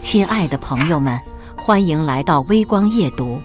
亲爱的朋友们，欢迎来到微光夜读。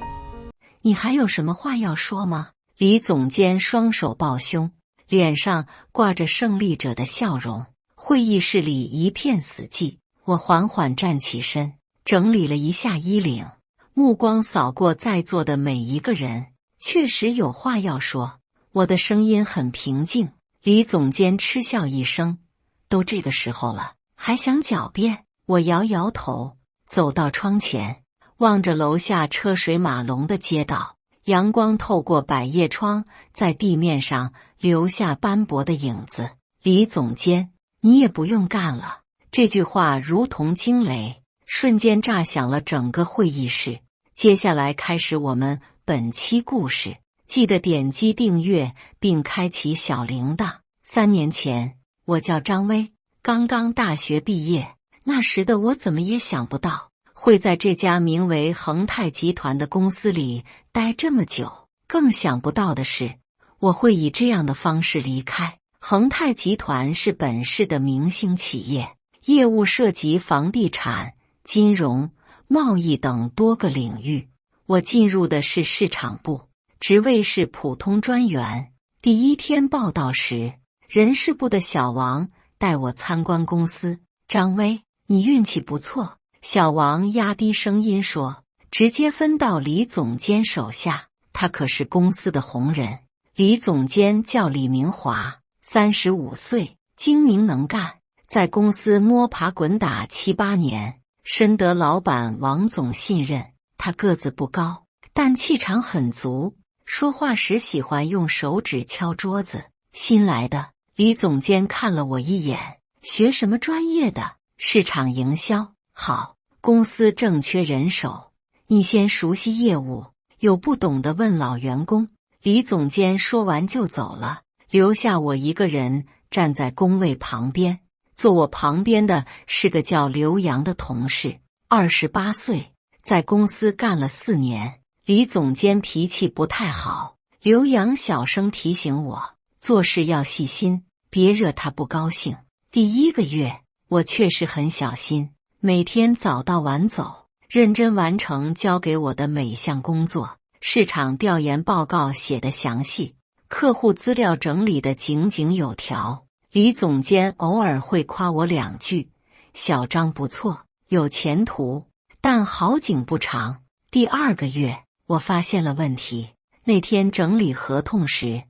你还有什么话要说吗？李总监双手抱胸，脸上挂着胜利者的笑容。会议室里一片死寂。我缓缓站起身，整理了一下衣领，目光扫过在座的每一个人，确实有话要说。我的声音很平静。李总监嗤笑一声：都这个时候了，还想狡辩？我摇摇头，走到窗前，望着楼下车水马龙的街道，阳光透过百叶窗，在地面上留下斑驳的影子。李总监，你也不用干了。这句话如同惊雷，瞬间炸响了整个会议室。接下来开始我们本期故事，记得点击订阅并开启小铃铛。3年前，我叫张薇，刚刚大学毕业。那时的我怎么也想不到，会在这家名为恒泰集团的公司里待这么久。更想不到的是，我会以这样的方式离开。恒泰集团是本市的明星企业，业务涉及房地产、金融、贸易等多个领域。我进入的是市场部，职位是普通专员。第一天报到时，人事部的小王带我参观公司。张薇，你运气不错，小王压低声音说，直接分到李总监手下，他可是公司的红人。李总监叫李明华，35岁，精明能干，在公司摸爬滚打7、8年，深得老板王总信任。他个子不高，但气场很足，说话时喜欢用手指敲桌子。新来的，李总监看了我一眼，学什么专业的？市场营销。好，公司正缺人手，你先熟悉业务，有不懂的问老员工。李总监说完就走了，留下我一个人站在工位旁边。坐我旁边的是个叫刘洋的同事，28岁，在公司干了4年。李总监脾气不太好，刘洋小声提醒我，做事要细心，别惹他不高兴。第1个月，我确实很小心，每天早到晚走，认真完成交给我的每项工作。市场调研报告写得详细，客户资料整理得井井有条。李总监偶尔会夸我2句，小张不错，有前途，但好景不长。第2个月，我发现了问题。那天整理合同时，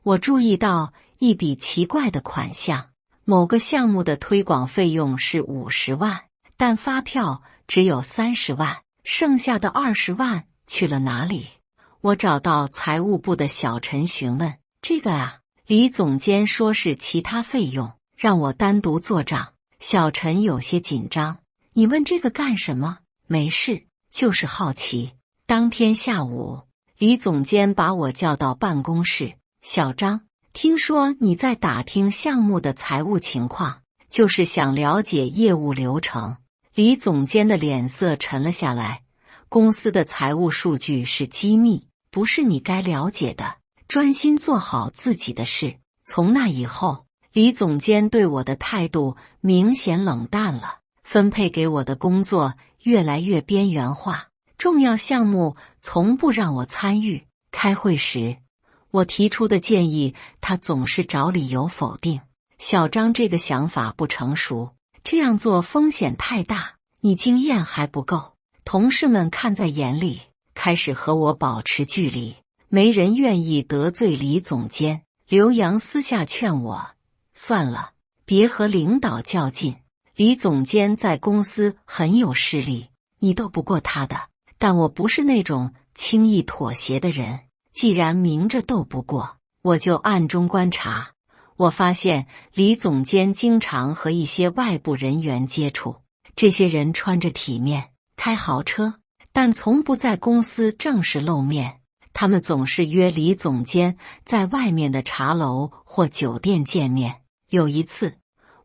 我注意到一笔奇怪的款项。某个项目的推广费用是50万，但发票只有30万，剩下的20万去了哪里？我找到财务部的小陈询问，这个啊，李总监说是其他费用，让我单独做账。小陈有些紧张，你问这个干什么？没事，就是好奇。当天下午，李总监把我叫到办公室，小张，听说你在打听项目的财务情况，就是想了解业务流程。李总监的脸色沉了下来，公司的财务数据是机密，不是你该了解的，专心做好自己的事。从那以后，李总监对我的态度明显冷淡了，分配给我的工作越来越边缘化，重要项目从不让我参与。开会时，我提出的建议，他总是找理由否定。小张这个想法不成熟，这样做风险太大，你经验还不够。同事们看在眼里，开始和我保持距离，没人愿意得罪李总监。刘洋私下劝我，算了，别和领导较劲。李总监在公司很有势力，你斗不过他的。但我不是那种轻易妥协的人。既然明着斗不过，我就暗中观察。我发现李总监经常和一些外部人员接触，这些人穿着体面，开豪车，但从不在公司正式露面。他们总是约李总监在外面的茶楼或酒店见面。有一次，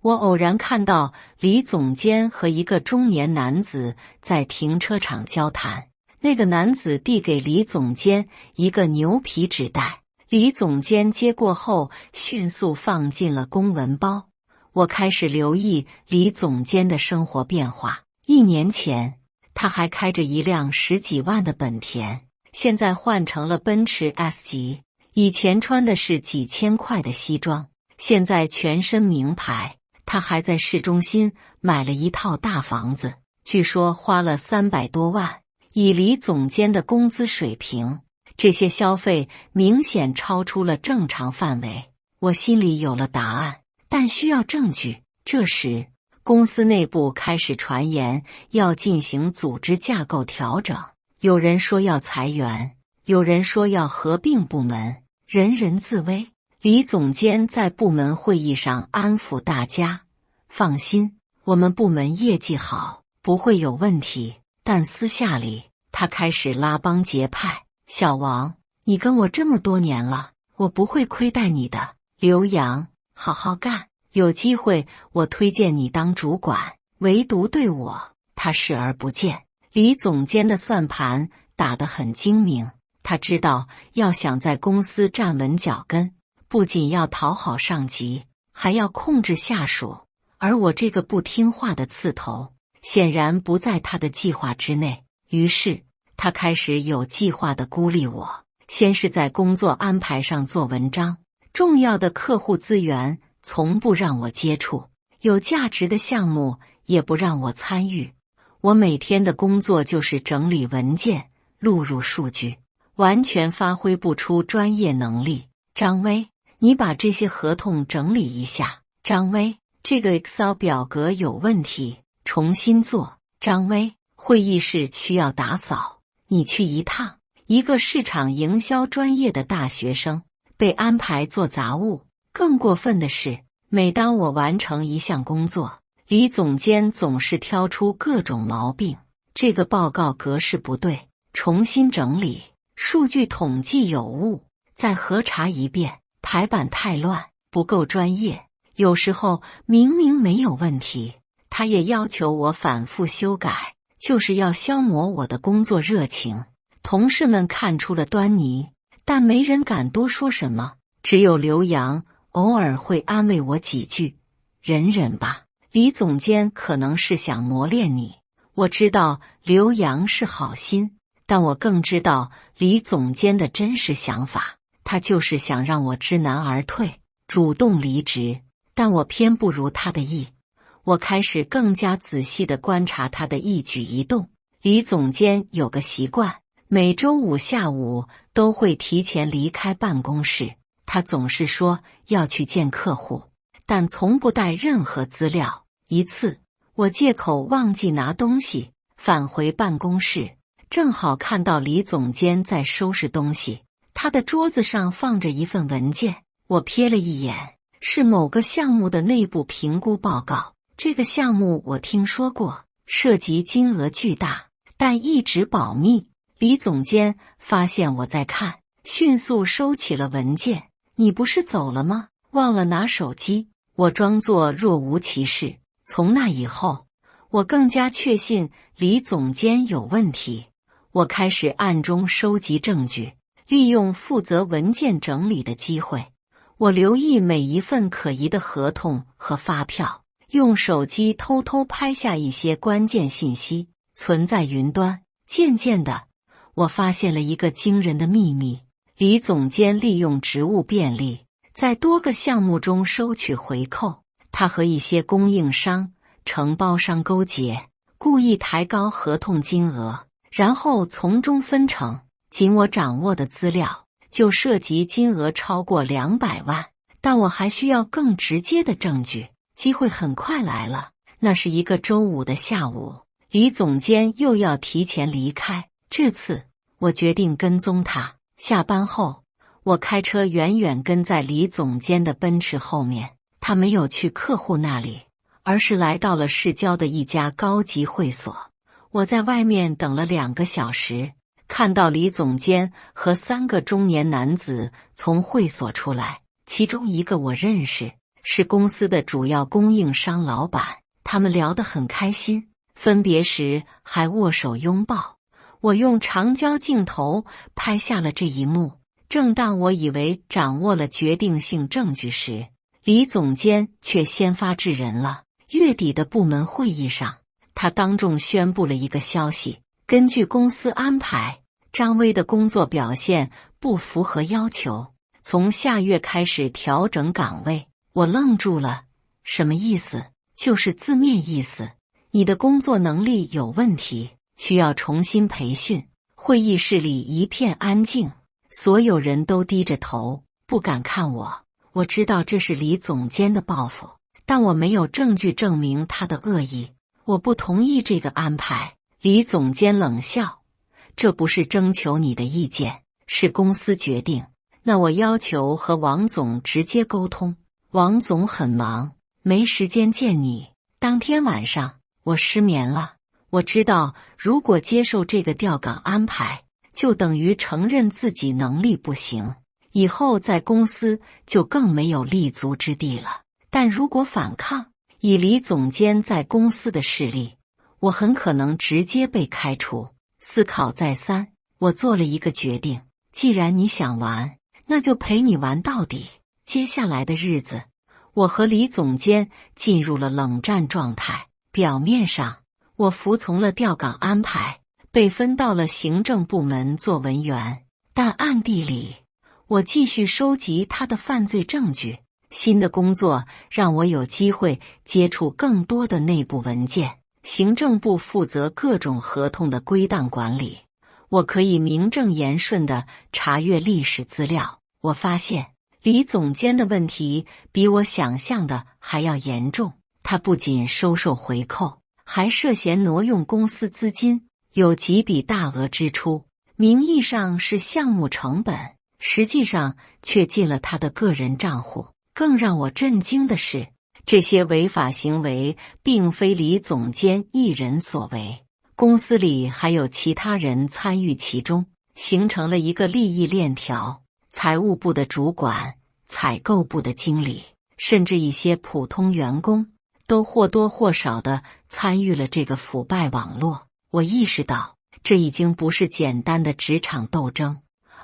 我偶然看到李总监和一个中年男子在停车场交谈。那个男子递给李总监一个牛皮纸袋，李总监接过后迅速放进了公文包。我开始留意李总监的生活变化， 1年前，他还开着一辆10几万的本田，现在换成了奔驰 S 级。以前穿的是几千块的西装，现在全身名牌。他还在市中心买了一套大房子，据说花了300多万。以李总监的工资水平，这些消费明显超出了正常范围。我心里有了答案，但需要证据。这时，公司内部开始传言要进行组织架构调整，有人说要裁员，有人说要合并部门，人人自危。李总监在部门会议上安抚大家：放心，我们部门业绩好，不会有问题。但私下里，他开始拉帮结派：小王，你跟我这么多年了，我不会亏待你的。刘洋，好好干，有机会我推荐你当主管。唯独对我，他视而不见。李总监的算盘打得很精明，他知道要想在公司站稳脚跟，不仅要讨好上级，还要控制下属。而我这个不听话的刺头，显然不在他的计划之内。于是他开始有计划地孤立我，先是在工作安排上做文章，重要的客户资源从不让我接触，有价值的项目也不让我参与。我每天的工作就是整理文件，录入数据，完全发挥不出专业能力。张威，你把这些合同整理一下。张威，这个 Excel 表格有问题，重新做。张威，会议室需要打扫，你去一趟。一个市场营销专业的大学生被安排做杂物。更过分的是，每当我完成一项工作，李总监总是挑出各种毛病。这个报告格式不对，重新整理；数据统计有误，再核查一遍；排版太乱，不够专业。有时候明明没有问题，他也要求我反复修改，就是要消磨我的工作热情。同事们看出了端倪，但没人敢多说什么，只有刘洋偶尔会安慰我几句：忍忍吧，李总监可能是想磨练你。我知道刘洋是好心，但我更知道李总监的真实想法，他就是想让我知难而退，主动离职。但我偏不如他的意，我开始更加仔细地观察他的一举一动。李总监有个习惯，每周5下午都会提前离开办公室，他总是说要去见客户，但从不带任何资料。一次，我借口忘记拿东西，返回办公室，正好看到李总监在收拾东西，他的桌子上放着一份文件，我瞥了一眼，是某个项目的内部评估报告。这个项目我听说过，涉及金额巨大，但一直保密。李总监发现我在看，迅速收起了文件。你不是走了吗？忘了拿手机。我装作若无其事。从那以后，我更加确信李总监有问题。我开始暗中收集证据，利用负责文件整理的机会，我留意每一份可疑的合同和发票，用手机偷偷拍下一些关键信息，存在云端。渐渐的，我发现了一个惊人的秘密：李总监利用职务便利，在多个项目中收取回扣。他和一些供应商、承包商勾结，故意抬高合同金额，然后从中分成。仅我掌握的资料就涉及金额超过200万，但我还需要更直接的证据。机会很快来了，那是一个周五的下午，李总监又要提前离开。这次我决定跟踪他。下班后，我开车远远跟在李总监的奔驰后面。他没有去客户那里，而是来到了市郊的一家高级会所。我在外面等了2个小时，看到李总监和3个中年男子从会所出来，其中一个我认识，是公司的主要供应商老板。他们聊得很开心，分别时还握手拥抱。我用长焦镜头拍下了这一幕。正当我以为掌握了决定性证据时，李总监却先发制人了。月底的部门会议上，他当众宣布了一个消息：根据公司安排，张威的工作表现不符合要求，从下月开始调整岗位。我愣住了，什么意思？就是字面意思，你的工作能力有问题，需要重新培训。会议室里一片安静，所有人都低着头，不敢看我。我知道这是李总监的报复，但我没有证据证明他的恶意。我不同意这个安排。李总监冷笑，这不是征求你的意见，是公司决定。那我要求和王总直接沟通。王总很忙，没时间见你。当天晚上，我失眠了。我知道，如果接受这个调岗安排，就等于承认自己能力不行，以后在公司就更没有立足之地了。但如果反抗，以李总监在公司的势力，我很可能直接被开除。思考再三，我做了一个决定：既然你想玩，那就陪你玩到底。接下来的日子，我和李总监进入了冷战状态。表面上，我服从了调岗安排，被分到了行政部门做文员，但暗地里，我继续收集他的犯罪证据。新的工作让我有机会接触更多的内部文件。行政部负责各种合同的归档管理，我可以名正言顺地查阅历史资料。我发现李总监的问题比我想象的还要严重，他不仅收受回扣，还涉嫌挪用公司资金，有几笔大额支出，名义上是项目成本，实际上却进了他的个人账户。更让我震惊的是，这些违法行为并非李总监一人所为，公司里还有其他人参与其中，形成了一个利益链条。财务部的主管、采购部的经理，甚至一些普通员工，都或多或少地参与了这个腐败网络。我意识到，这已经不是简单的职场斗争，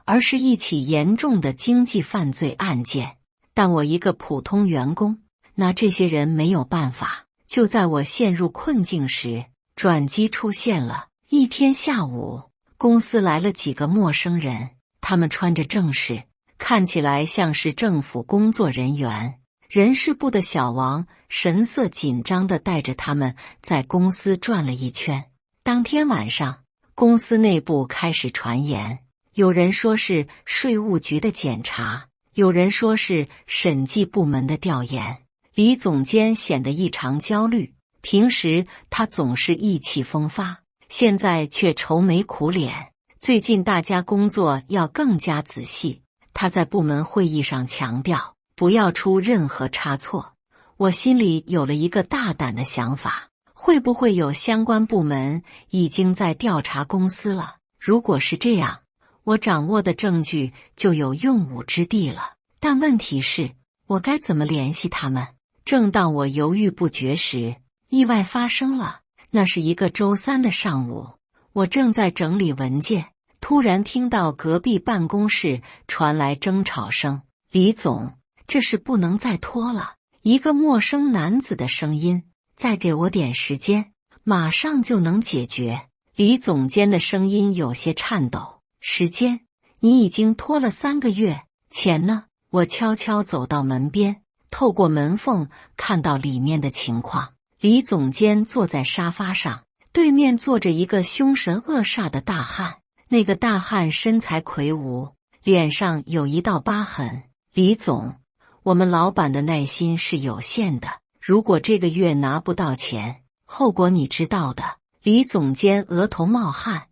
而是一起严重的经济犯罪案件。但我一个普通员工，拿这些人没有办法。就在我陷入困境时，转机出现了。一天下午，公司来了几个陌生人，他们穿着正式，看起来像是政府工作人员。人事部的小王神色紧张地带着他们在公司转了一圈。当天晚上，公司内部开始传言，有人说是税务局的检查，有人说是审计部门的调研。李总监显得异常焦虑，平时他总是意气风发，现在却愁眉苦脸。最近大家工作要更加仔细，他在部门会议上强调，不要出任何差错。我心里有了一个大胆的想法，会不会有相关部门已经在调查公司了？如果是这样，我掌握的证据就有用武之地了。但问题是，我该怎么联系他们？正当我犹豫不决时，意外发生了。那是一个周三的上午，我正在整理文件，突然听到隔壁办公室传来争吵声。李总，这事不能再拖了。一个陌生男子的声音，再给我点时间，马上就能解决。李总监的声音有些颤抖。时间？你已经拖了3个月。钱呢？我悄悄走到门边，透过门缝看到里面的情况。李总监坐在沙发上，对面坐着一个凶神恶煞的大汉。那个大汉身材魁梧，脸上有一道疤痕。李总，我们老板的耐心是有限的，如果这个月拿不到钱，后果你知道的。李总监额头冒汗。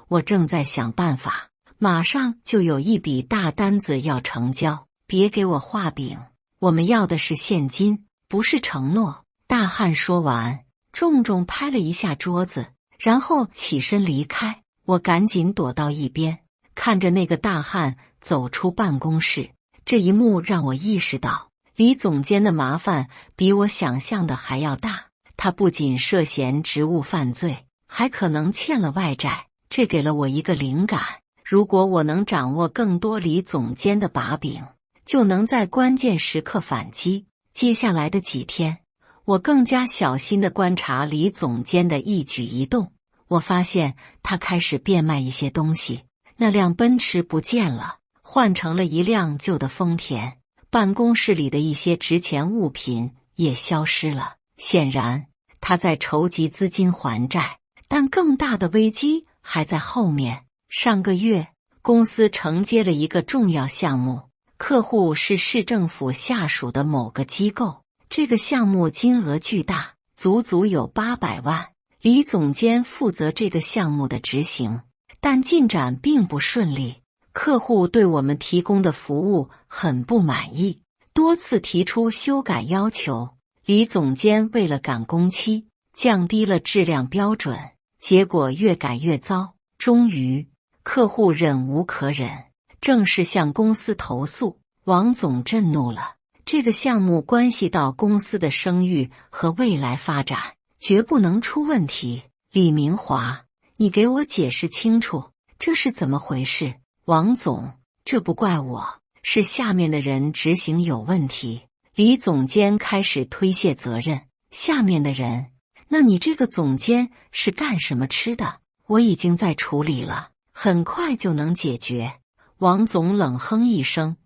我正在想办法，马上就有一笔大单子要成交，别给我画饼，我们要的是现金，不是承诺。大汉说完，重重拍了一下桌子，然后起身离开。我赶紧躲到一边，看着那个大汉走出办公室。这一幕让我意识到，李总监的麻烦比我想象的还要大。他不仅涉嫌职务犯罪，还可能欠了外债。这给了我一个灵感，如果我能掌握更多李总监的把柄，就能在关键时刻反击。接下来的几天，我更加小心地观察李总监的一举一动。我发现他开始变卖一些东西，那辆奔驰不见了，换成了一辆旧的丰田。办公室里的一些值钱物品也消失了。显然，他在筹集资金还债，但更大的危机还在后面。上个月，公司承接了一个重要项目，客户是市政府下属的某个机构。这个项目金额巨大，足足有800万。李总监负责这个项目的执行，但进展并不顺利。客户对我们提供的服务很不满意，多次提出修改要求。李总监为了赶工期，降低了质量标准，结果越改越糟。终于，客户忍无可忍，正式向公司投诉。王总震怒了，这个项目关系到公司的声誉和未来发展，绝不能出问题。李明华，你给我解释清楚，这是怎么回事？王总，这不怪我，是下面的人执行有问题。李总监开始推卸责任。下面的人？那你这个总监是干什么吃的？我已经在处理了，很快就能解决。王总冷哼一声，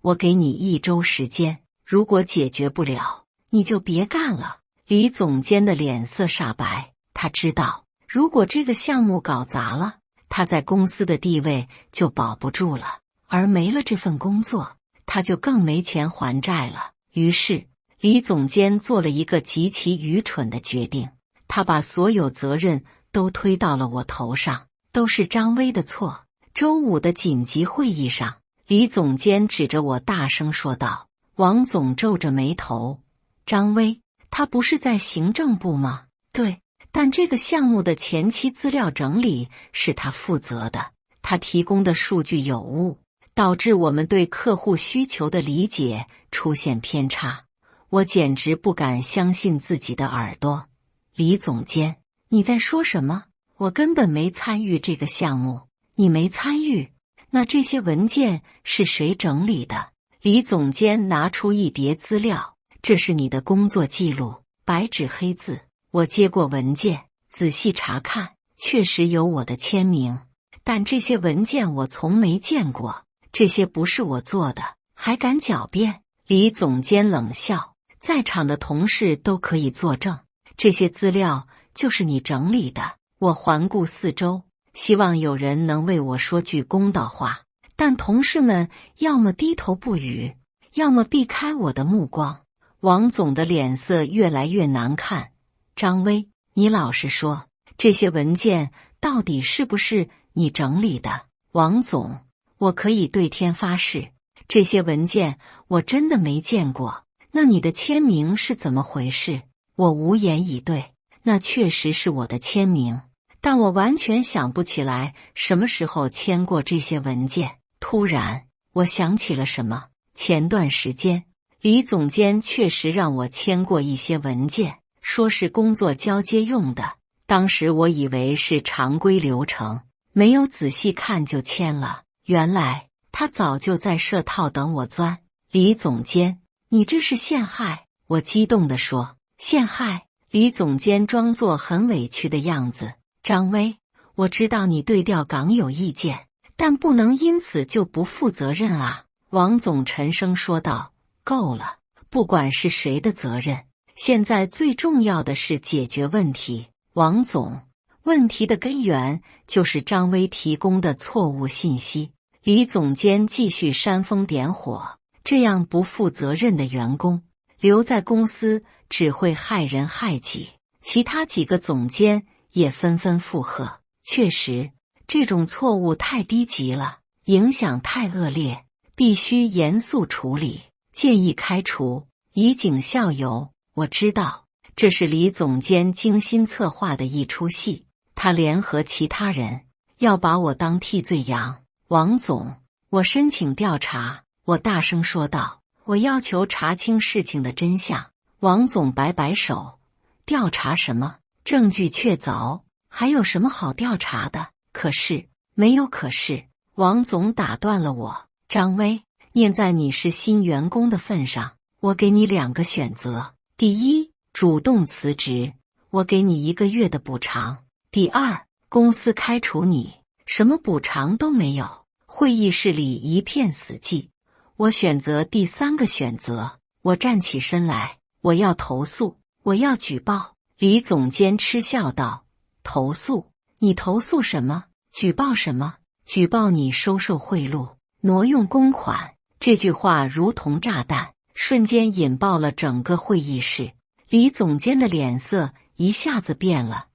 我给你1周时间，如果解决不了，你就别干了。李总监的脸色煞白，他知道，如果这个项目搞砸了，他在公司的地位就保不住了，而没了这份工作，他就更没钱还债了。于是，李总监做了一个极其愚蠢的决定，他把所有责任都推到了我头上，都是张威的错。周五的紧急会议上，李总监指着我大声说道。王总皱着眉头，张威，他不是在行政部吗？对，但这个项目的前期资料整理是他负责的，他提供的数据有误，导致我们对客户需求的理解出现偏差。我简直不敢相信自己的耳朵。李总监，你在说什么？我根本没参与这个项目。你没参与？那这些文件是谁整理的？李总监拿出一叠资料，这是你的工作记录，白纸黑字。我接过文件，仔细查看，确实有我的签名，但这些文件我从没见过，这些不是我做的，还敢狡辩？李总监冷笑，在场的同事都可以作证，这些资料就是你整理的。我环顾四周，希望有人能为我说句公道话，但同事们要么低头不语，要么避开我的目光。王总的脸色越来越难看。张威，你老实说，这些文件到底是不是你整理的？王总，我可以对天发誓，这些文件我真的没见过。那你的签名是怎么回事？我无言以对。那确实是我的签名，但我完全想不起来什么时候签过这些文件。突然，我想起了什么。前段时间，李总监确实让我签过一些文件，说是工作交接用的。当时我以为是常规流程，没有仔细看就签了。原来他早就在设套等我钻。李总监，你这是陷害！我激动地说。陷害？李总监装作很委屈的样子。张威，我知道你对调岗有意见，但不能因此就不负责任啊！王总沉声说道。够了，不管是谁的责任，现在最重要的是解决问题。王总，问题的根源就是张威提供的错误信息。李总监继续煽风点火，这样不负责任的员工留在公司只会害人害己。其他几个总监也纷纷附和。确实，这种错误太低级了，影响太恶劣，必须严肃处理，建议开除，以儆效尤。我知道，这是李总监精心策划的一出戏，他联合其他人要把我当替罪羊。王总，我申请调查。我大声说道。我要求查清事情的真相。王总摆摆手。调查什么？证据确凿，还有什么好调查的？可是，没有可是。王总打断了我。张威，念在你是新员工的份上，我给你2个选择。第一，主动辞职，我给你1个月的补偿。第二，公司开除你，什么补偿都没有。会议室里一片死寂。我选择第3个选择。我站起身来，我要投诉，我要举报。李总监嗤笑道：投诉？你投诉什么？举报什么？举报你收受贿赂，挪用公款。这句话如同炸弹，瞬间引爆了整个会议室。李总监的脸色一下子变了。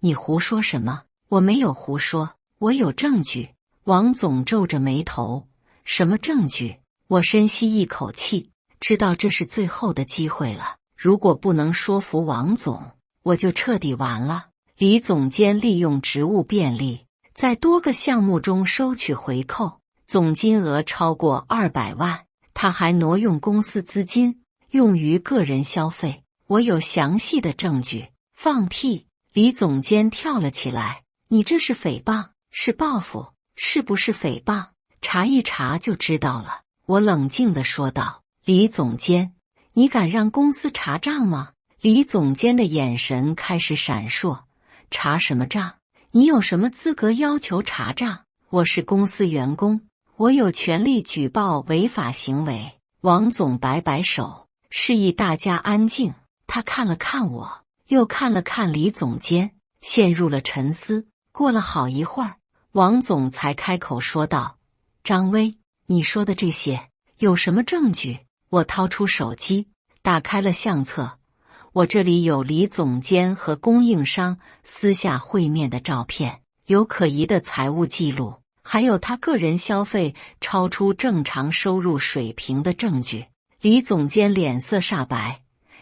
你胡说什么？我没有胡说，我有证据。王总皱着眉头，什么证据？我深吸一口气，知道这是最后的机会了。如果不能说服王总，我就彻底完了。李总监利用职务便利，在多个项目中收取回扣，总金额超过200万。他还挪用公司资金，用于个人消费。我有详细的证据。放屁！李总监跳了起来。你这是诽谤，是报复，是不是诽谤？查一查就知道了。我冷静地说道。李总监，你敢让公司查账吗？李总监的眼神开始闪烁。查什么账？你有什么资格要求查账？我是公司员工，我有权利举报违法行为。王总摆摆手，示意大家安静。他看了看我，又看了看李总监，陷入了沉思。过了好一会儿，王总才开口说道：张威，你说的这些有什么证据？我掏出手机，打开了相册。我这里有李总监和供应商私下会面的照片，有可疑的财务记录，还有他个人消费超出正常收入水平的证据。李总监脸色煞白，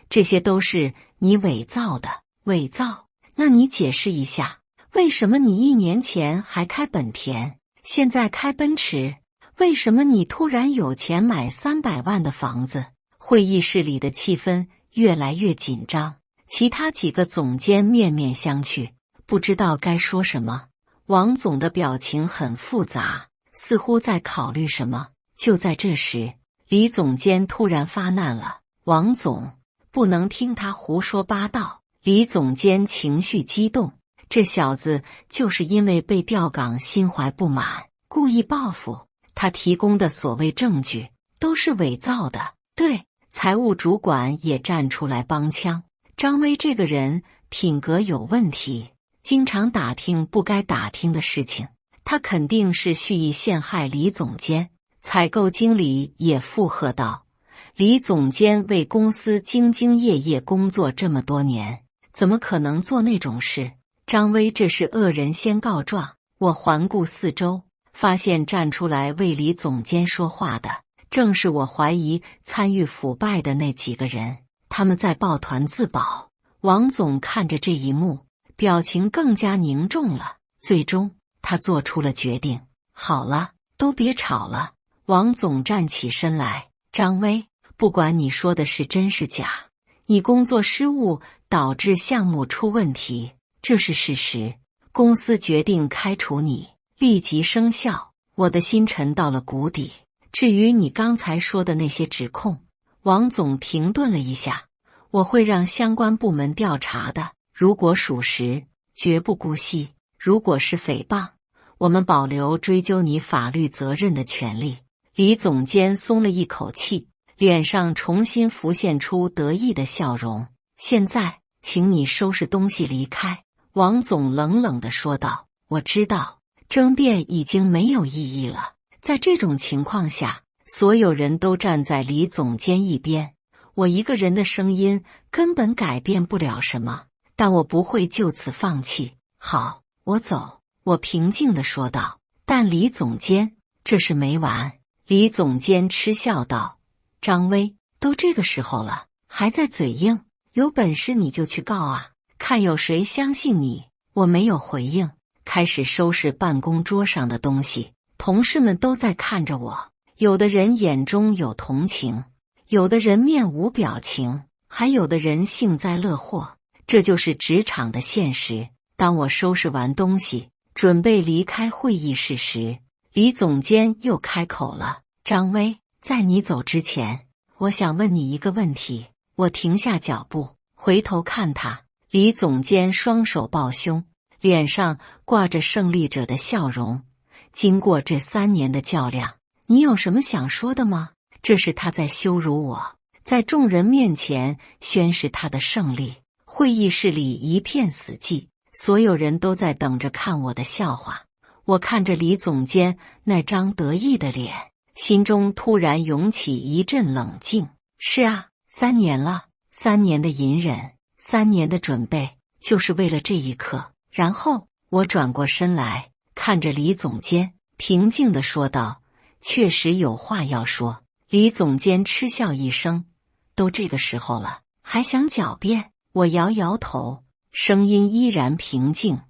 这些都是你伪造的。伪造？那你解释一下，为什么你1年前还开本田，现在开奔驰？为什么你突然有钱买300万的房子？会议室里的气氛越来越紧张，其他几个总监面面相觑，不知道该说什么。王总的表情很复杂，似乎在考虑什么。就在这时，李总监突然发难了。王总，不能听他胡说八道。李总监情绪激动，这小子就是因为被调岗心怀不满，故意报复。他提供的所谓证据都是伪造的。对，财务主管也站出来帮腔。张威这个人品格有问题，经常打听不该打听的事情，他肯定是蓄意陷害李总监。采购经理也附和道：李总监为公司兢兢业业工作这么多年，怎么可能做那种事？张威这是恶人先告状。我环顾四周，发现站出来为李总监说话的正是我怀疑参与腐败的那几个人，他们在抱团自保。王总看着这一幕，表情更加凝重了。最终他做出了决定。好了，都别吵了。王总站起身来。张威，不管你说的是真是假，你工作失误导致项目出问题，这是事实。公司决定开除你，立即生效。我的心沉到了谷底。至于你刚才说的那些指控，王总停顿了一下，我会让相关部门调查的，如果属实，绝不姑息；如果是诽谤，我们保留追究你法律责任的权利。李总监松了一口气，脸上重新浮现出得意的笑容。现在，请你收拾东西离开。王总冷冷地说道。我知道，争辩已经没有意义了。在这种情况下，所有人都站在李总监一边，我一个人的声音根本改变不了什么，但我不会就此放弃。好，我走，我平静地说道。但李总监，这事没完。李总监嗤笑道：张威，都这个时候了，还在嘴硬，有本事你就去告啊，看有谁相信你。我没有回应，开始收拾办公桌上的东西。同事们都在看着我，有的人眼中有同情，有的人面无表情，还有的人幸灾乐祸。这就是职场的现实。当我收拾完东西，准备离开会议室时，李总监又开口了：张威，在你走之前，我想问你一个问题。我停下脚步，回头看他，李总监双手抱胸，脸上挂着胜利者的笑容。经过这3年的较量，你有什么想说的吗？这是他在羞辱我，在众人面前宣示他的胜利。会议室里一片死寂，所有人都在等着看我的笑话。我看着李总监那张得意的脸，心中突然涌起一阵冷静。是啊，3年了，3年的隐忍，3年的准备，就是为了这一刻。然后我转过身来，看着李总监，平静地说道：确实有话要说。李总监嗤笑一声：都这个时候了，还想狡辩？我摇摇头，声音依然平静：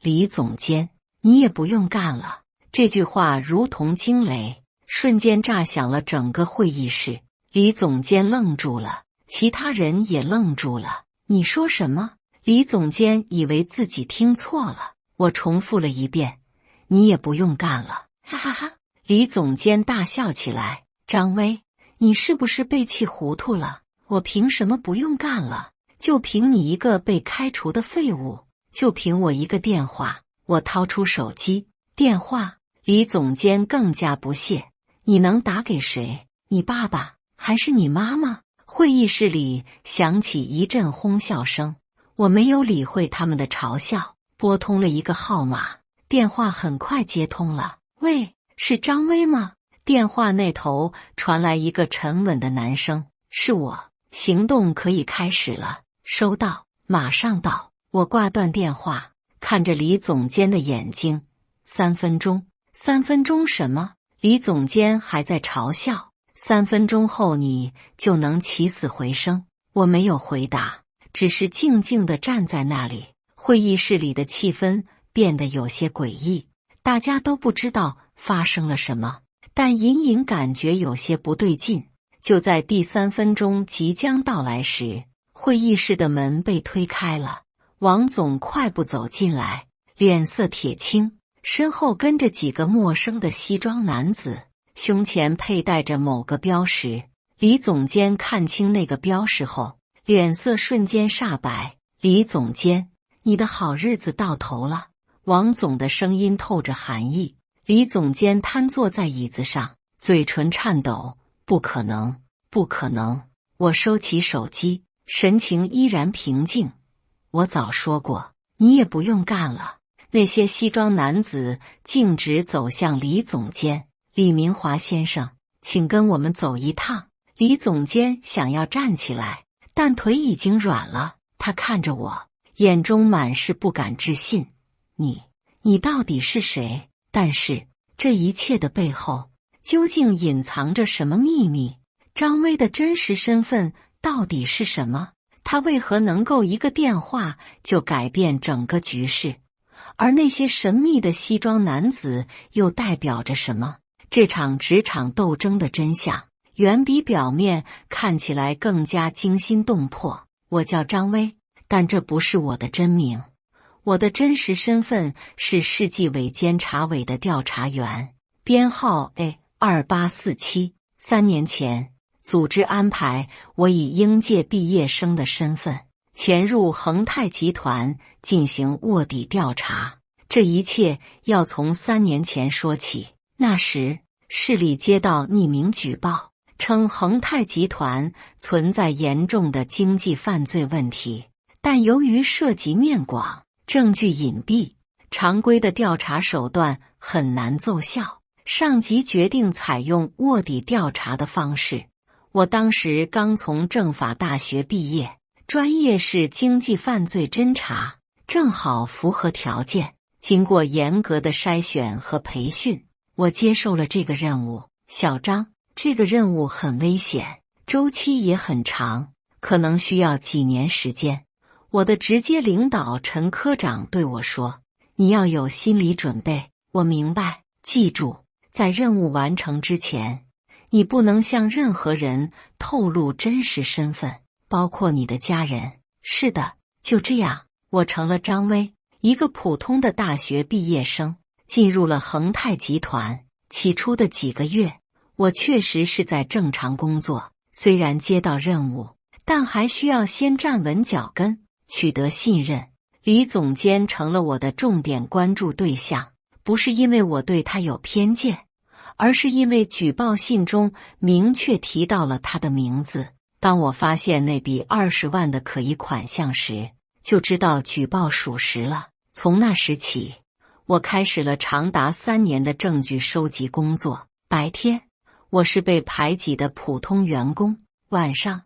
李总监，你也不用干了。这句话如同惊雷，瞬间炸响了整个会议室。李总监愣住了，其他人也愣住了。你说什么？李总监以为自己听错了。我重复了一遍：你也不用干了。哈哈哈！李总监大笑起来。张威，你是不是被气糊涂了？我凭什么不用干了？就凭你一个被开除的废物？就凭我一个电话？我掏出手机，电话。李总监更加不屑：你能打给谁？你爸爸还是你妈妈？会议室里响起一阵哄笑声，我没有理会他们的嘲笑，拨通了一个号码。电话很快接通了。喂，是张威吗？电话那头传来一个沉稳的男声：是我，行动可以开始了。收到，马上到。我挂断电话，看着李总监的眼睛。3分钟？3分钟什么？李总监还在嘲笑。3分钟后你就能起死回生？我没有回答，只是静静地站在那里。会议室里的气氛变得有些诡异，大家都不知道发生了什么，但隐隐感觉有些不对劲。就在第3分钟即将到来时，会议室的门被推开了，王总快步走进来，脸色铁青，身后跟着几个陌生的西装男子，胸前佩戴着某个标识。李总监看清那个标识后，脸色瞬间煞白。李总监，你的好日子到头了。王总的声音透着寒意。李总监瘫坐在椅子上，嘴唇颤抖：不可能，不可能。我收起手机，神情依然平静。我早说过，你也不用干了。那些西装男子径直走向李总监。李明华先生，请跟我们走一趟。李总监想要站起来，但腿已经软了。他看着我，眼中满是不敢置信。你到底是谁？但是这一切的背后究竟隐藏着什么秘密？张威的真实身份到底是什么？他为何能够一个电话就改变整个局势？而那些神秘的西装男子又代表着什么？这场职场斗争的真相远比表面看起来更加惊心动魄。我叫张威，但这不是我的真名。我的真实身份是市纪委监察委的调查员，编号 A2847。3年前，组织安排我以应届毕业生的身份潜入恒泰集团进行卧底调查。这一切要从3年前说起。那时，市里接到匿名举报，称恒泰集团存在严重的经济犯罪问题，但由于涉及面广，证据隐蔽，常规的调查手段很难奏效。上级决定采用卧底调查的方式。我当时刚从政法大学毕业，专业是经济犯罪侦查，正好符合条件。经过严格的筛选和培训，我接受了这个任务。小张，这个任务很危险，周期也很长，可能需要几年时间。我的直接领导陈科长对我说：你要有心理准备。我明白，记住，在任务完成之前，你不能向任何人透露真实身份，包括你的家人。是的，就这样，我成了张威，一个普通的大学毕业生，进入了恒泰集团。起初的几个月，我确实是在正常工作，虽然接到任务，但还需要先站稳脚跟，取得信任。李总监成了我的重点关注对象，不是因为我对他有偏见，而是因为举报信中明确提到了他的名字。当我发现那笔20万的可疑款项时，就知道举报属实了。从那时起，我开始了长达3年的证据收集工作。白天，我是被排挤的普通员工；晚上，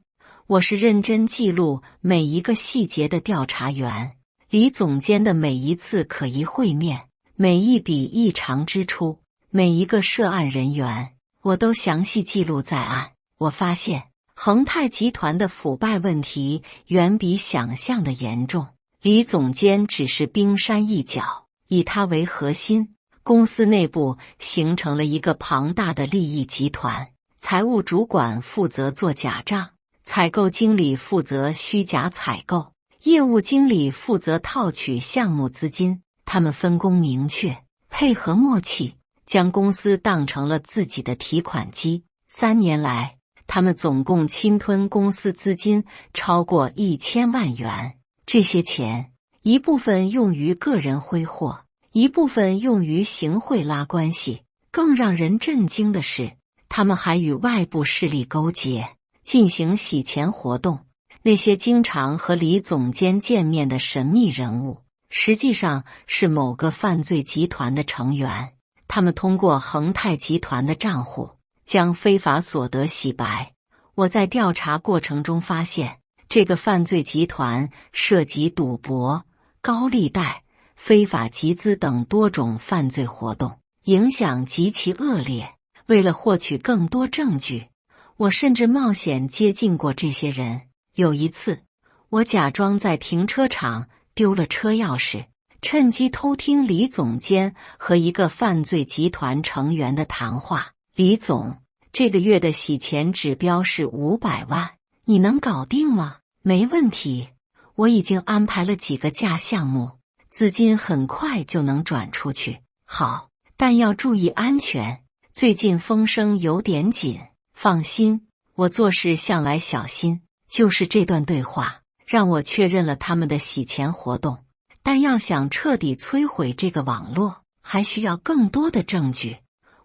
我是认真记录每一个细节的调查员。李总监的每一次可疑会面，每一笔异常支出，每一个涉案人员，我都详细记录在案。我发现恒泰集团的腐败问题远比想象的严重。李总监只是冰山一角，以他为核心，公司内部形成了一个庞大的利益集团。财务主管负责做假账，采购经理负责虚假采购，业务经理负责套取项目资金。他们分工明确，配合默契，将公司当成了自己的提款机。3年来，他们总共侵吞公司资金超过1000万元。这些钱，一部分用于个人挥霍，一部分用于行贿拉关系。更让人震惊的是，他们还与外部势力勾结，进行洗钱活动。那些经常和李总监见面的神秘人物，实际上是某个犯罪集团的成员。他们通过恒泰集团的账户将非法所得洗白。我在调查过程中发现，这个犯罪集团涉及赌博、高利贷、非法集资等多种犯罪活动，影响极其恶劣。为了获取更多证据，我甚至冒险接近过这些人。有一次，我假装在停车场丢了车钥匙，趁机偷听李总监和一个犯罪集团成员的谈话。李总，这个月的洗钱指标是500万，你能搞定吗？没问题，我已经安排了几个假项目，资金很快就能转出去。好，但要注意安全，最近风声有点紧。放心，我做事向来小心。就是这段对话让我确认了他们的洗钱活动，但要想彻底摧毁这个网络，还需要更多的证据。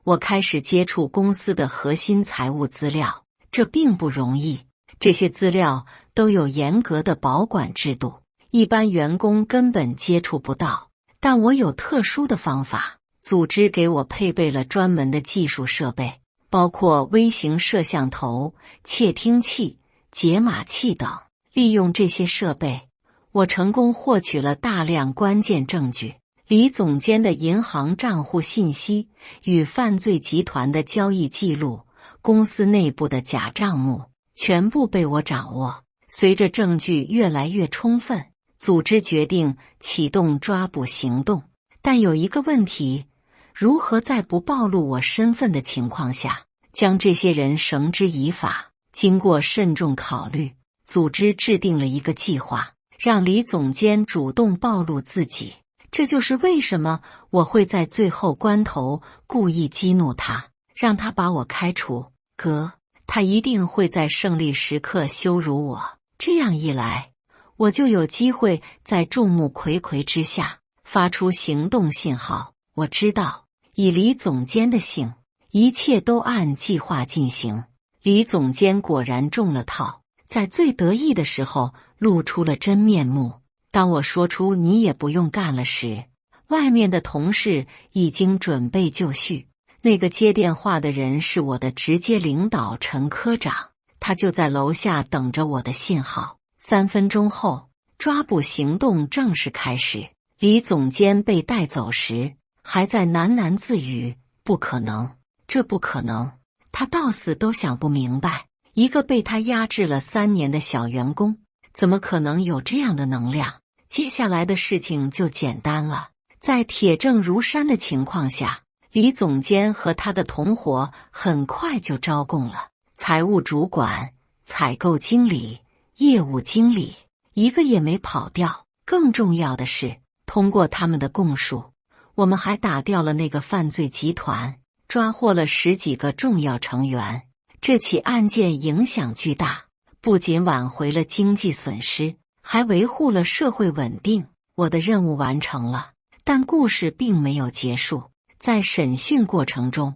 我开始接触公司的核心财务资料，这并不容易。这些资料都有严格的保管制度，一般员工根本接触不到。但我有特殊的方法，组织给我配备了专门的技术设备，包括微型摄像头、窃听器、解码器等。利用这些设备，我成功获取了大量关键证据。李总监的银行账户信息与犯罪集团的交易记录，公司内部的假账目全部被我掌握。随着证据越来越充分，组织决定启动抓捕行动。但有一个问题，如何在不暴露我身份的情况下将这些人绳之以法？经过慎重考虑，组织制定了一个计划，让李总监主动暴露自己。这就是为什么我会在最后关头故意激怒他，让他把我开除。他一定会在胜利时刻羞辱我。这样一来，我就有机会在众目睽睽之下发出行动信号。我知道，以李总监的性，一切都按计划进行。李总监果然中了套，在最得意的时候露出了真面目。当我说出你也不用干了时，外面的同事已经准备就绪。那个接电话的人是我的直接领导陈科长，他就在楼下等着我的信号。3分钟后，抓捕行动正式开始。李总监被带走时，还在喃喃自语：不可能，这不可能。他到死都想不明白，一个被他压制了3年的小员工，怎么可能有这样的能量？接下来的事情就简单了。在铁证如山的情况下，李总监和他的同伙很快就招供了。财务主管、采购经理、业务经理，一个也没跑掉。更重要的是，通过他们的供述，我们还打掉了那个犯罪集团，抓获了10几个重要成员。这起案件影响巨大，不仅挽回了经济损失，还维护了社会稳定。我的任务完成了，但故事并没有结束。在审讯过程中，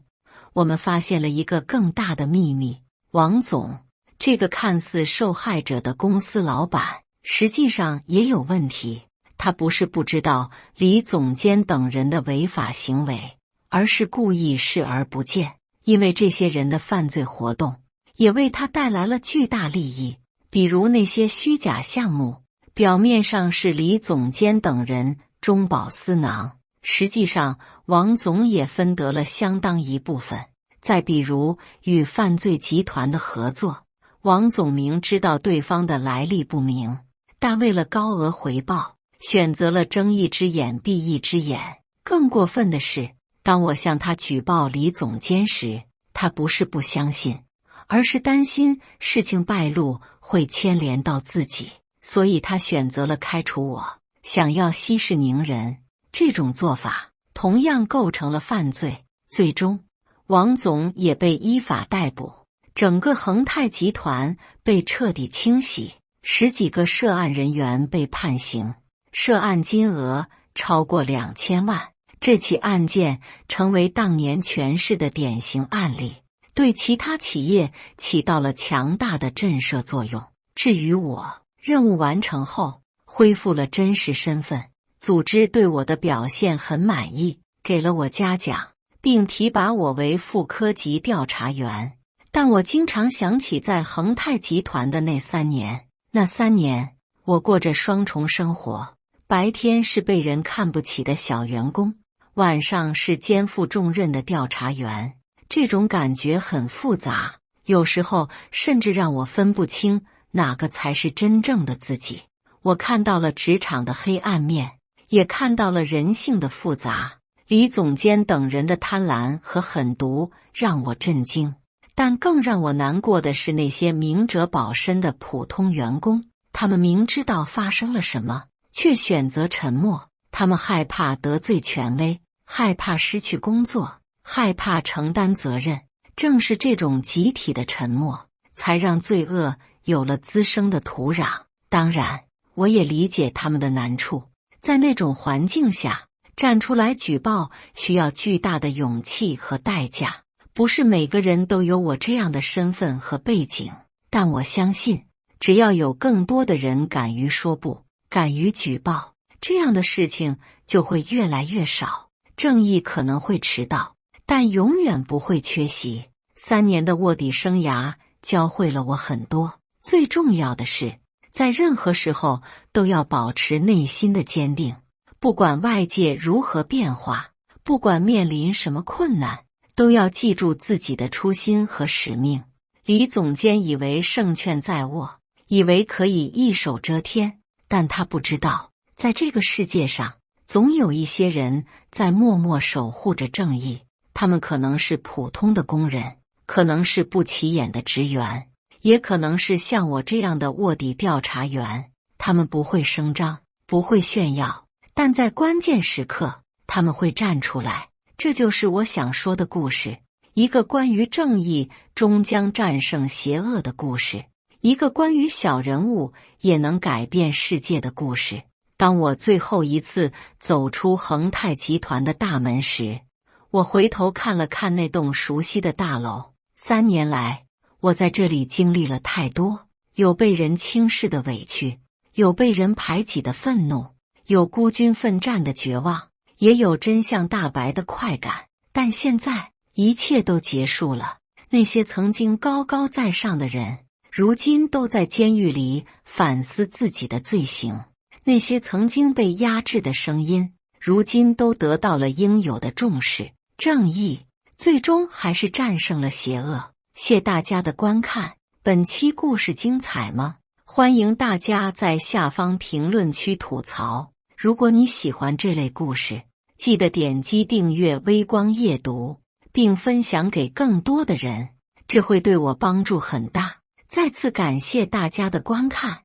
我们发现了一个更大的秘密：王总这个看似受害者的公司老板，实际上也有问题。他不是不知道李总监等人的违法行为，而是故意视而不见。因为这些人的犯罪活动也为他带来了巨大利益，比如那些虚假项目，表面上是李总监等人中饱私囊，实际上王总也分得了相当一部分。再比如与犯罪集团的合作，王总明知道对方的来历不明，但为了高额回报，选择了睁一只眼闭一只眼。更过分的是，当我向他举报李总监时，他不是不相信，而是担心事情败露会牵连到自己，所以他选择了开除我，想要息事宁人。这种做法同样构成了犯罪。最终，王总也被依法逮捕，整个恒泰集团被彻底清洗，10几个涉案人员被判刑，涉案金额超过2000万。这起案件成为当年全市的典型案例，对其他企业起到了强大的震慑作用。至于我，任务完成后恢复了真实身份，组织对我的表现很满意，给了我嘉奖，并提拔我为副科级调查员。但我经常想起在恒泰集团的那3年，我过着双重生活，白天是被人看不起的小员工，晚上是肩负重任的调查员。这种感觉很复杂，有时候甚至让我分不清哪个才是真正的自己。我看到了职场的黑暗面，也看到了人性的复杂。李总监等人的贪婪和狠毒让我震惊，但更让我难过的是那些明哲保身的普通员工，他们明知道发生了什么，却选择沉默。他们害怕得罪权威，害怕失去工作，害怕承担责任。正是这种集体的沉默，才让罪恶有了滋生的土壤。当然，我也理解他们的难处，在那种环境下，站出来举报需要巨大的勇气和代价，不是每个人都有我这样的身份和背景。但我相信，只要有更多的人敢于说不，敢于举报，这样的事情就会越来越少。正义可能会迟到，但永远不会缺席。3年的卧底生涯教会了我很多，最重要的是，在任何时候都要保持内心的坚定，不管外界如何变化，不管面临什么困难，都要记住自己的初心和使命。李总监以为胜券在握，以为可以一手遮天，但他不知道，在这个世界上，总有一些人在默默守护着正义。他们可能是普通的工人，可能是不起眼的职员，也可能是像我这样的卧底调查员。他们不会声张，不会炫耀，但在关键时刻，他们会站出来。这就是我想说的故事，一个关于正义终将战胜邪恶的故事，一个关于小人物也能改变世界的故事。当我最后一次走出恒泰集团的大门时，我回头看了看那栋熟悉的大楼。3年来，我在这里经历了太多，有被人轻视的委屈，有被人排挤的愤怒，有孤军奋战的绝望，也有真相大白的快感。但现在，一切都结束了。那些曾经高高在上的人，如今都在监狱里反思自己的罪行。那些曾经被压制的声音，如今都得到了应有的重视。正义最终还是战胜了邪恶。谢大家的观看，本期故事精彩吗？欢迎大家在下方评论区吐槽。如果你喜欢这类故事，记得点击订阅微光夜读，并分享给更多的人，这会对我帮助很大。再次感谢大家的观看。